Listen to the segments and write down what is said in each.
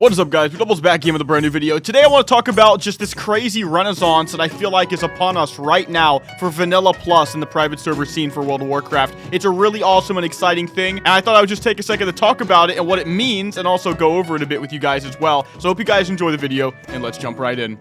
What is up, guys? Mcdoubles back here with a brand new video. Today I want to talk about just this crazy renaissance that I feel like is upon us right now for Vanilla Plus in the private server scene for World of Warcraft. It's a really awesome and exciting thing, and I thought I would just take a second to talk about it and what it means, and also go over it a bit with you guys as well. So I hope you guys enjoy the video, and let's jump right in.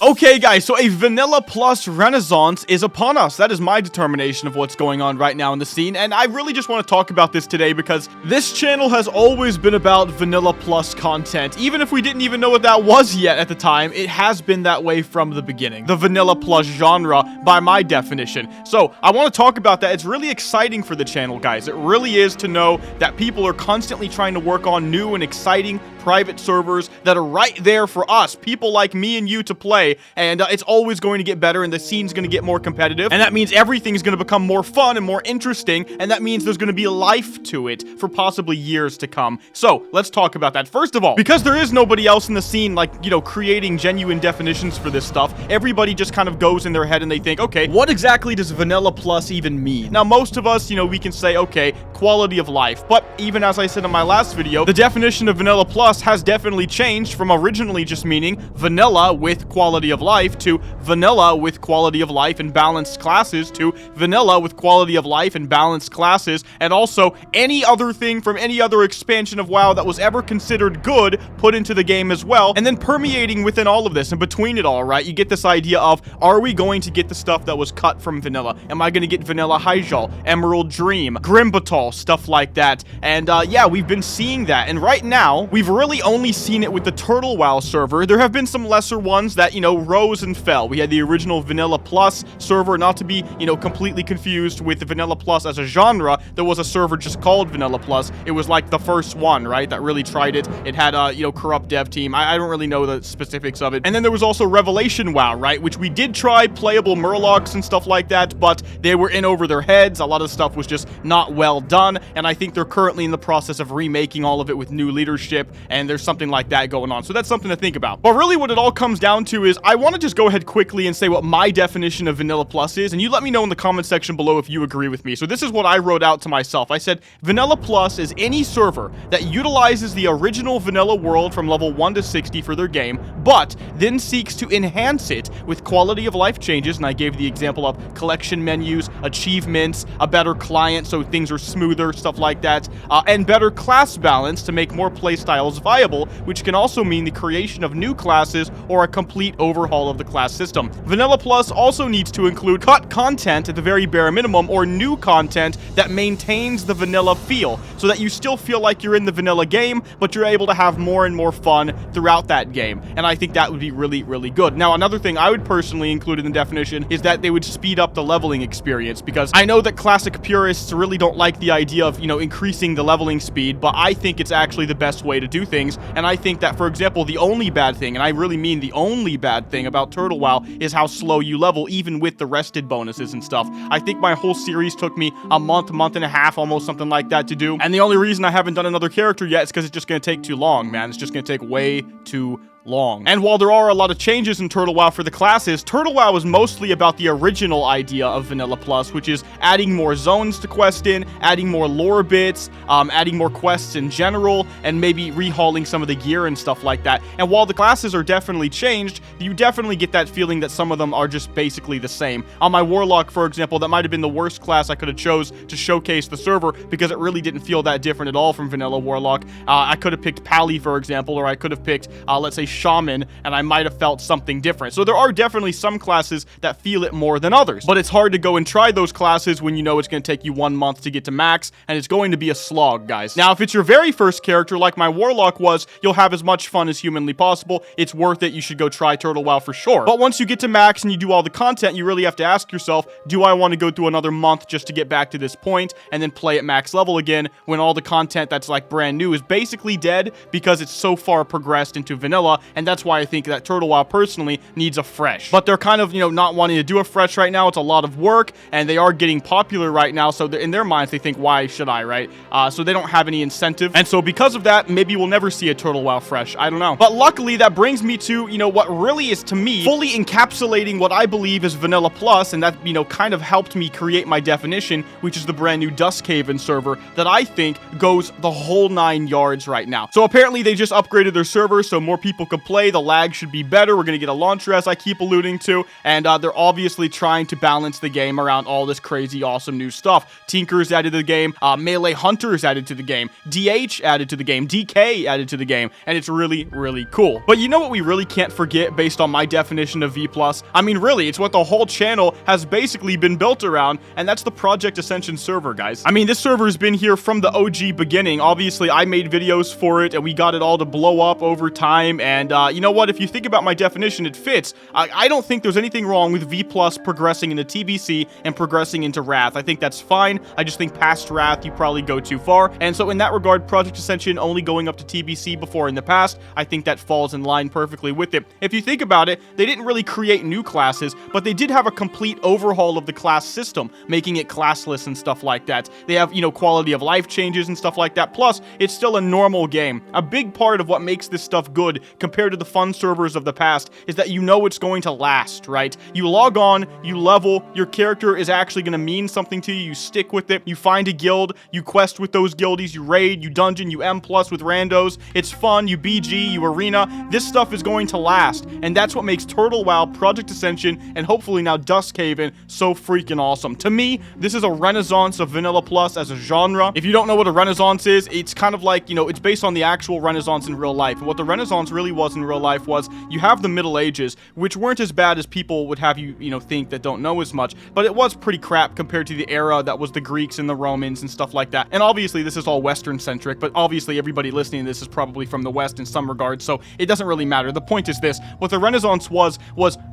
Okay, guys, so a Vanilla Plus renaissance is upon us. That is my determination of what's going on right now in the scene, and I really just want to talk about this today because this channel has always been about Vanilla Plus content. Even if we didn't even know what that was yet at the time, it has been that way from the beginning. The Vanilla Plus genre, by my definition. So, I want to talk about that. It's really exciting for the channel, guys. It really is to know that people are constantly trying to work on new and exciting private servers that are right there for us, people like me and you, to play, and it's always going to get better, and the scene's going to get more competitive, and that means everything's going to become more fun and more interesting, and that means there's going to be life to it for possibly years to come. So, let's talk about that. First of all, because there is nobody else in the scene, like, you know, creating genuine definitions for this stuff, everybody just kind of goes in their head and they think, okay, what exactly does Vanilla Plus even mean? Now, most of us, you know, we can say, okay, quality of life, but even as I said in my last video, the definition of Vanilla Plus has definitely changed from originally just meaning vanilla with quality of life to vanilla with quality of life and balanced classes to vanilla with quality of life and balanced classes, and also any other thing from any other expansion of WoW that was ever considered good put into the game as well, and then permeating within all of this and between it all, right? You get this idea of, are we going to get the stuff that was cut from vanilla? Am I going to get vanilla Hyjal, Emerald Dream, Grimbatal, stuff like that? And yeah, we've been seeing that, and right now, we've really only seen it with the Turtle WoW server. There have been some lesser ones that, you know, rose and fell. We had the original Vanilla Plus server, not to be, you know, completely confused with the Vanilla Plus as a genre. There was a server just called Vanilla Plus. It was like the first one, right, that really tried it. It had a, you know, corrupt dev team. I don't really know the specifics of it. And then there was also Revelation WoW, right, which we did try playable Murlocs and stuff like that, but they were in over their heads. A lot of stuff was just not well done, and I think they're currently in the process of remaking all of it with new leadership, and there's something like that going on. So that's something to think about. But really what it all comes down to is I want to just go ahead quickly and say what my definition of Vanilla Plus is, and you let me know in the comment section below if you agree with me. So this is what I wrote out to myself. I said, Vanilla Plus is any server that utilizes the original vanilla world from level 1 to 60 for their game, but then seeks to enhance it with quality of life changes, and I gave the example of collection menus, achievements, a better client so things are smoother, stuff like that, and better class balance to make more playstyles viable, which can also mean the creation of new classes or a complete overhaul of the class system. Vanilla Plus also needs to include cut content at the very bare minimum, or new content that maintains the vanilla feel, so that you still feel like you're in the vanilla game, but you're able to have more and more fun throughout that game. And I think that would be really, really good. Now, another thing I would personally include in the definition is that they would speed up the leveling experience, because I know that classic purists really don't like the idea of, you know, increasing the leveling speed, but I think it's actually the best way to do things. And I think that, for example, the only bad thing, and I really mean the only bad thing about Turtle WoW, is how slow you level, even with the rested bonuses and stuff. I think my whole series took me a month and a half, almost, something like that to do. And the only reason I haven't done another character yet is because it's just going to take too long, man. It's just going to take way too long. And while there are a lot of changes in Turtle WoW for the classes, Turtle WoW is mostly about the original idea of Vanilla Plus, which is adding more zones to quest in, adding more lore bits, adding more quests in general, and maybe rehauling some of the gear and stuff like that. And while the classes are definitely changed, you definitely get that feeling that some of them are just basically the same. On my Warlock, for example, that might have been the worst class I could have chose to showcase the server, because it really didn't feel that different at all from Vanilla Warlock. I could have picked Pally, for example, or I could have picked, let's say, Shaman, and I might have felt something different. So there are definitely some classes that feel it more than others, but it's hard to go and try those classes when you know it's going to take you 1 month to get to max, and it's going to be a slog, guys. Now, if it's your very first character, like my Warlock was, you'll have as much fun as humanly possible. It's worth it. You should go try Turtle WoW for sure. But once you get to max and you do all the content, you really have to ask yourself, do I want to go through another month just to get back to this point and then play at max level again, when all the content that's like brand new is basically dead because it's so far progressed into vanilla and that's why I think that Turtle WoW personally needs a fresh. But they're kind of, not wanting to do a fresh right now. It's a lot of work, and they are getting popular right now, so in their minds, they think, why should I, right? So they don't have any incentive, and so because of that, maybe we'll never see a Turtle WoW fresh. I don't know. But luckily, that brings me to, what really is, to me, fully encapsulating what I believe is Vanilla Plus, and that, kind of helped me create my definition, which is the brand new Duskhaven server that I think goes the whole 9 yards right now. So apparently they just upgraded their server so more people could play. The lag should be better. We're going to get a launcher, as I keep alluding to, and they're obviously trying to balance the game around all this crazy, awesome new stuff. Tinker's added to the game, Melee Hunter's added to the game, DH added to the game, DK added to the game, and it's really, really cool. But you know what we really can't forget based on my definition of V+? I mean, really, it's what the whole channel has basically been built around, and that's the Project Ascension server, guys. I mean, this server has been here from the OG beginning. Obviously, I made videos for it, and we got it all to blow up over time, and you know what? If you think about my definition, it fits. I don't think there's anything wrong with V+ progressing into TBC and progressing into Wrath. I think that's fine. I just think past Wrath, you probably go too far, and so in that regard, Project Ascension only going up to TBC before in the past, I think that falls in line perfectly with it. If you think about it, they didn't really create new classes, but they did have a complete overhaul of the class system, making it classless and stuff like that. They have, quality of life changes and stuff like that. Plus, it's still a normal game. A big part of what makes this stuff good compared to the fun servers of the past is that it's going to last, right? You log on, you level, your character is actually going to mean something to you, you stick with it, you find a guild, you quest with those guildies, you raid, you dungeon, you M+ with randos, it's fun, you BG, you arena. This stuff is going to last, and that's what makes Turtle WoW, Project Ascension, and hopefully now Duskhaven so freaking awesome. To me, this is a renaissance of Vanilla Plus as a genre. If you don't know what a renaissance is, it's kind of like, it's based on the actual renaissance in real life. And what the renaissance really was in real life was you have the Middle Ages, which weren't as bad as people would have you, think that don't know as much, but it was pretty crap compared to the era that was the Greeks and the Romans and stuff like that. And obviously, this is all Western centric, but obviously everybody listening to this is probably from the West in some regards, so it doesn't really matter. The point is this: what the Renaissance was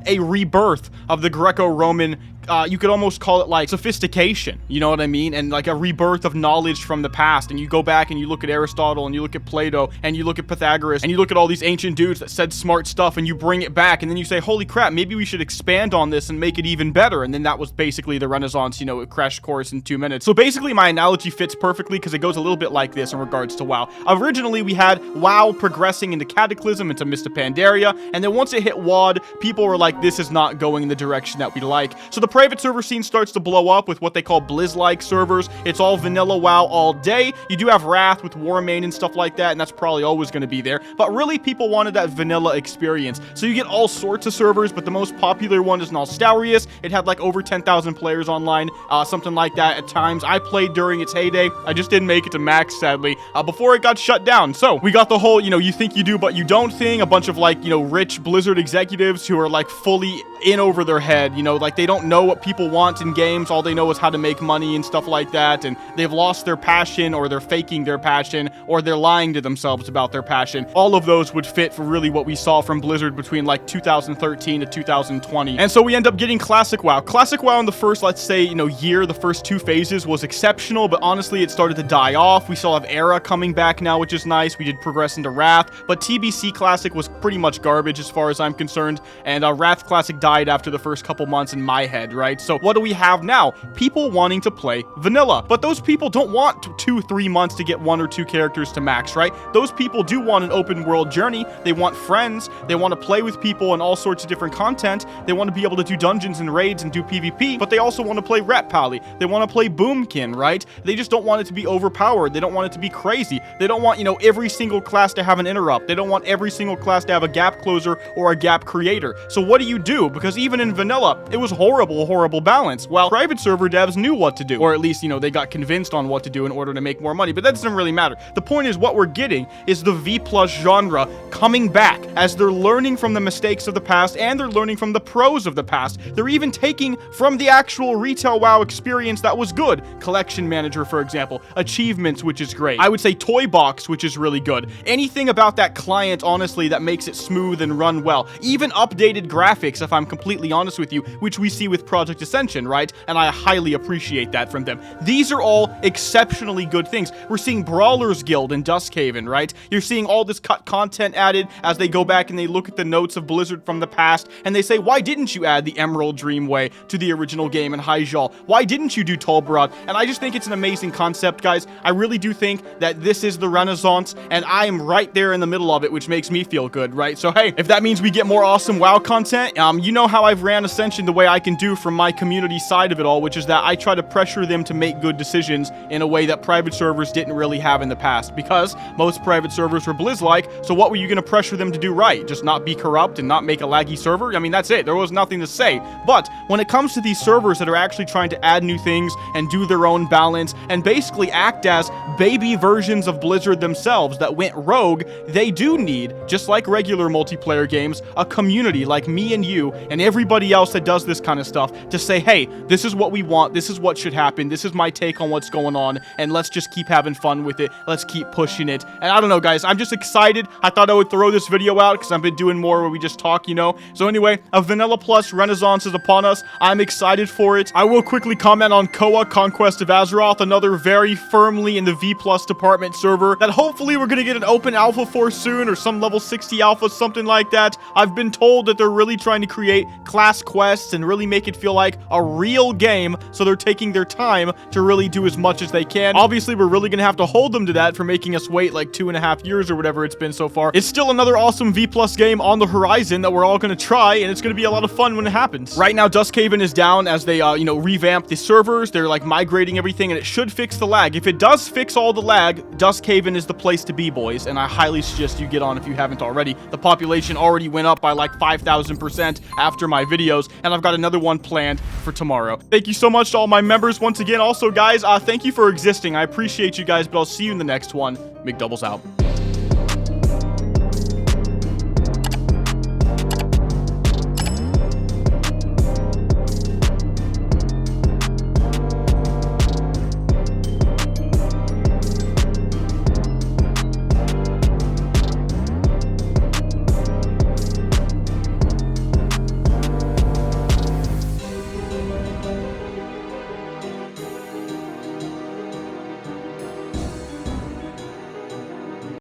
a rebirth of the Greco-Roman, you could almost call it like sophistication, you know what I mean? And like a rebirth of knowledge from the past. And you go back and you look at Aristotle and you look at Plato and you look at Pythagoras and you look at all these ancient dudes that said smart stuff, and you bring it back and then you say, holy crap, maybe we should expand on this and make it even better. And then that was basically the Renaissance, a crash course in 2 minutes. So basically my analogy fits perfectly because it goes a little bit like this in regards to WoW. Originally we had WoW progressing into Cataclysm, into Mist of Pandaria, and then once it hit WoD, people were like, this is not going in the direction that we like. So the private server scene starts to blow up with what they call Blizz-like servers. It's all vanilla WoW all day. You do have Wrath with Warmane and stuff like that, and that's probably always going to be there. But really, people wanted that vanilla experience. So you get all sorts of servers, but the most popular one is Nostalrius. It had like over 10,000 players online, something like that at times. I played during its heyday. I just didn't make it to max, sadly, before it got shut down. So we got the whole, you think you do, but you don't thing. A bunch of like, rich Blizzard executives who are like fully in over their head, like they don't know what people want in games. All they know is how to make money and stuff like that, and they've lost their passion, or they're faking their passion, or they're lying to themselves about their passion. All of those would fit for really what we saw from Blizzard between like 2013 to 2020. And so we end up getting Classic WoW. Classic WoW in the first, let's say, year, the first 2 phases was exceptional, but honestly, it started to die off. We still have Era coming back now, which is nice. We did progress into Wrath, but TBC Classic was pretty much garbage as far as I'm concerned, and Wrath Classic died after the first couple months in my head, right? So what do we have now? People wanting to play vanilla, but those people don't want 2-3 months to get 1 or 2 characters to max, right? Those people do want an open world journey. They want friends. They want to play with people and all sorts of different content. They want to be able to do dungeons and raids and do PvP, but they also want to play Ret Pally. They want to play Boomkin, right? They just don't want it to be overpowered. They don't want it to be crazy. They don't want, every single class to have an interrupt. They don't want every single class to have a gap closer or a gap creator. So what do? Because even in vanilla, it was horrible balance. Well, private server devs knew what to do, or at least, they got convinced on what to do in order to make more money, but that doesn't really matter. The point is, what we're getting is the V+ genre coming back as they're learning from the mistakes of the past, and they're learning from the pros of the past. They're even taking from the actual retail WoW experience that was good. Collection Manager, for example. Achievements, which is great. I would say Toy Box, which is really good. Anything about that client, honestly, that makes it smooth and run well. Even updated graphics, if I'm completely honest with you, which we see with Project Ascension, right? And I highly appreciate that from them. These are all exceptionally good things. We're seeing Brawlers Guild in Duskhaven, right? You're seeing all this cut content added as they go back and they look at the notes of Blizzard from the past, and they say, why didn't you add the Emerald Dreamway to the original game in Hyjal? Why didn't you do Tolbarad? And I just think it's an amazing concept, guys. I really do think that this is the Renaissance, and I am right there in the middle of it, which makes me feel good, right? So hey, if that means we get more awesome WoW content, you know how I've ran Ascension the way I can do from my community side of it all, which is that I try to pressure them to make good decisions in a way that private servers didn't really have in the past, because most private servers were Blizz-like. So what were you going to pressure them to do right? Just not be corrupt and not make a laggy server? I mean, that's it. There was nothing to say. But when it comes to these servers that are actually trying to add new things and do their own balance and basically act as baby versions of Blizzard themselves that went rogue, they do need, just like regular multiplayer games, a community like me and you and everybody else that does this kind of stuff to say, hey, this is what we want, this is what should happen, this is my take on what's going on, and let's just keep having fun with it, let's keep pushing it. And I don't know, guys, I'm just excited. I thought I would throw this video out because I've been doing more where we just talk, you know? So anyway, a Vanilla Plus Renaissance is upon us. I'm excited for it. I will quickly comment on Koa, Conquest of Azeroth, another very firmly in the V Plus department server that hopefully we're going to get an open alpha for soon, or some level 60 alpha, something like that. I've been told that they're really trying to create class quests and really make it feel like a real game, so they're taking their time to really do as much as they can. Obviously, we're really going to have to hold them to that for making us wait like 2.5 years or whatever it's been so far. It's still another awesome V Plus game on the horizon that we're all going to try, and it's going to be a lot of fun when it happens. Right now, Duskhaven is down as they, revamp the servers. They're like migrating everything, and it should fix the lag. If it does fix all the lag, Duskhaven is the place to be, boys, and I highly suggest you get on if you haven't already. The population already went up by like 5,000% after my videos, and I've got another one planned for tomorrow. Thank you so much to all my members once again. Also, guys, thank you for existing. I appreciate you guys, but I'll see you in the next one. Mcdoubles out.